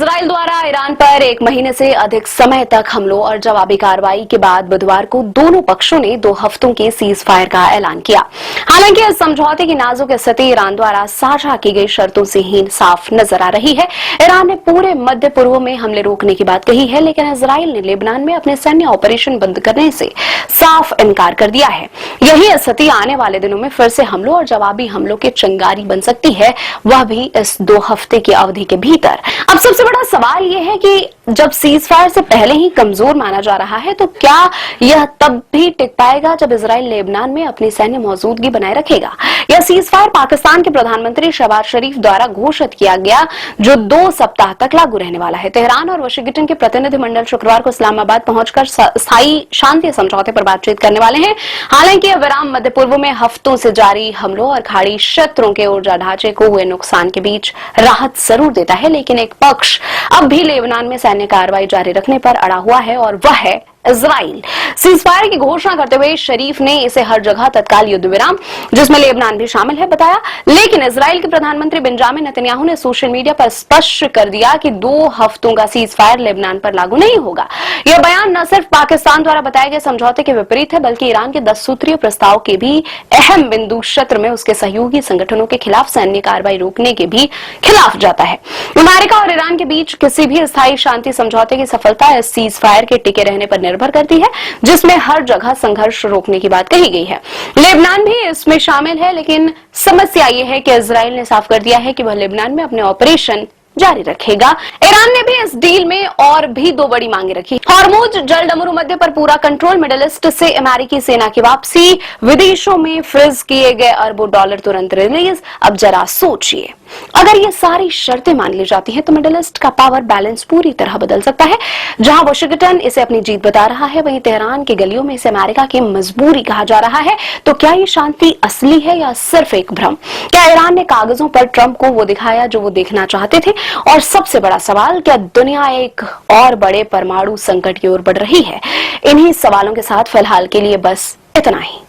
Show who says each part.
Speaker 1: Israel द्वारा Iran पर एक महीने से अधिक समय तक हमलों और जवाबी कार्रवाई के बाद बुधवार को दोनों पक्षों ने 2 हफ्तों के सीज फायर का ऐलान किया। हालांकि इस समझौते की नाजुक स्थिति ईरान द्वारा साझा की गई शर्तों से ही साफ नजर आ रही है। ईरान ने पूरे मध्य पूर्व में हमले रोकने की बात कही है, लेकिन इजराइल ने लेबनान में अपने सैन्य ऑपरेशन बंद करने से साफ इनकार कर दिया है। यही स्थिति आने वाले दिनों में फिर से हमलों और जवाबी हमलों के चिंगारी बन सकती है, वह भी इस 2 हफ्ते की अवधि के भीतर। अब सबसे बड़ा सवाल यह है कि जब सीज फायर से पहले ही कमजोर माना जा रहा है, तो क्या यह तब भी टिक पाएगा जब इजराइल लेबनान में अपनी सैन्य मौजूदगी बनाए रखेगा? यह सीज फायर पाकिस्तान के प्रधानमंत्री शहबाज शरीफ द्वारा घोषित किया गया, जो 2 सप्ताह तक लागू रहने वाला है। तेहरान और वाशिंगटन के प्रतिनिधिमंडल शुक्रवार को इस्लामाबाद पहुंचकर स्थायी शांति समझौते पर बातचीत करने वाले हैं। हालांकि यह विराम मध्य पूर्व में हफ्तों से जारी हमलों और खाड़ी क्षेत्रों के ऊर्जा ढांचे को हुए नुकसान के बीच राहत जरूर देता है, लेकिन एक पक्ष अब भी लेबनान में सैन्य कार्रवाई जारी रखने पर अड़ा हुआ है और वह है इजराइल। सीजफायर की घोषणा करते हुए शरीफ ने इसे हर जगह तत्काल युद्ध विराम, जिसमें लेबनान भी शामिल है, बताया। लेकिन इजराइल के प्रधानमंत्री बेंजामिन नेतन्याहू ने सोशल मीडिया पर स्पष्ट कर दिया कि 2 हफ्तों का सीजफायर लेबनान पर लागू नहीं होगा। यह बयान न सिर्फ पाकिस्तान द्वारा बताए गए समझौते के विपरीत है, बल्कि ईरान के 10 सूत्रीय प्रस्ताव के भी अहम बिंदु क्षेत्र में उसके सहयोगी संगठनों के खिलाफ सैन्य कार्रवाई रोकने के भी खिलाफ जाता है। अमेरिका और ईरान के बीच किसी भी स्थायी शांति समझौते की सफलता इस सीजफायर के टिके रहने पर निर्भर करती है, जिसमें हर जगह संघर्ष रोकने की बात कही गई है। लेबनान भी इसमें शामिल है, लेकिन समस्या यह है कि इजराइल ने साफ कर दिया है कि वह लेबनान में अपने ऑपरेशन जारी रखेगा। ईरान ने भी इस डील में और भी 2 बड़ी मांगे रखी। हॉर्मुज जल डमरू मध्य पर पूरा कंट्रोल, मिडिल ईस्ट से अमेरिकी सेना की वापसी, विदेशों में फ्रीज किए गए अरबों डॉलर तुरंत रिलीज। अब जरा सोचिए, अगर ये सारी शर्तें मान ली जाती हैं तो मिडिल ईस्ट का पावर बैलेंस पूरी तरह बदल सकता है। जहां वाशिंगटन इसे अपनी जीत बता रहा है, वहीं तेहरान की गलियों में इसे अमेरिका की मजबूरी कहा जा रहा है। तो क्या ये शांति असली है या सिर्फ एक भ्रम? क्या ईरान ने कागजों पर ट्रंप को वो दिखाया जो वो देखना चाहते थे? और सबसे बड़ा सवाल, क्या दुनिया एक और बड़े परमाणु संकट की ओर बढ़ रही है? इन्हीं सवालों के साथ फिलहाल के लिए बस इतना ही।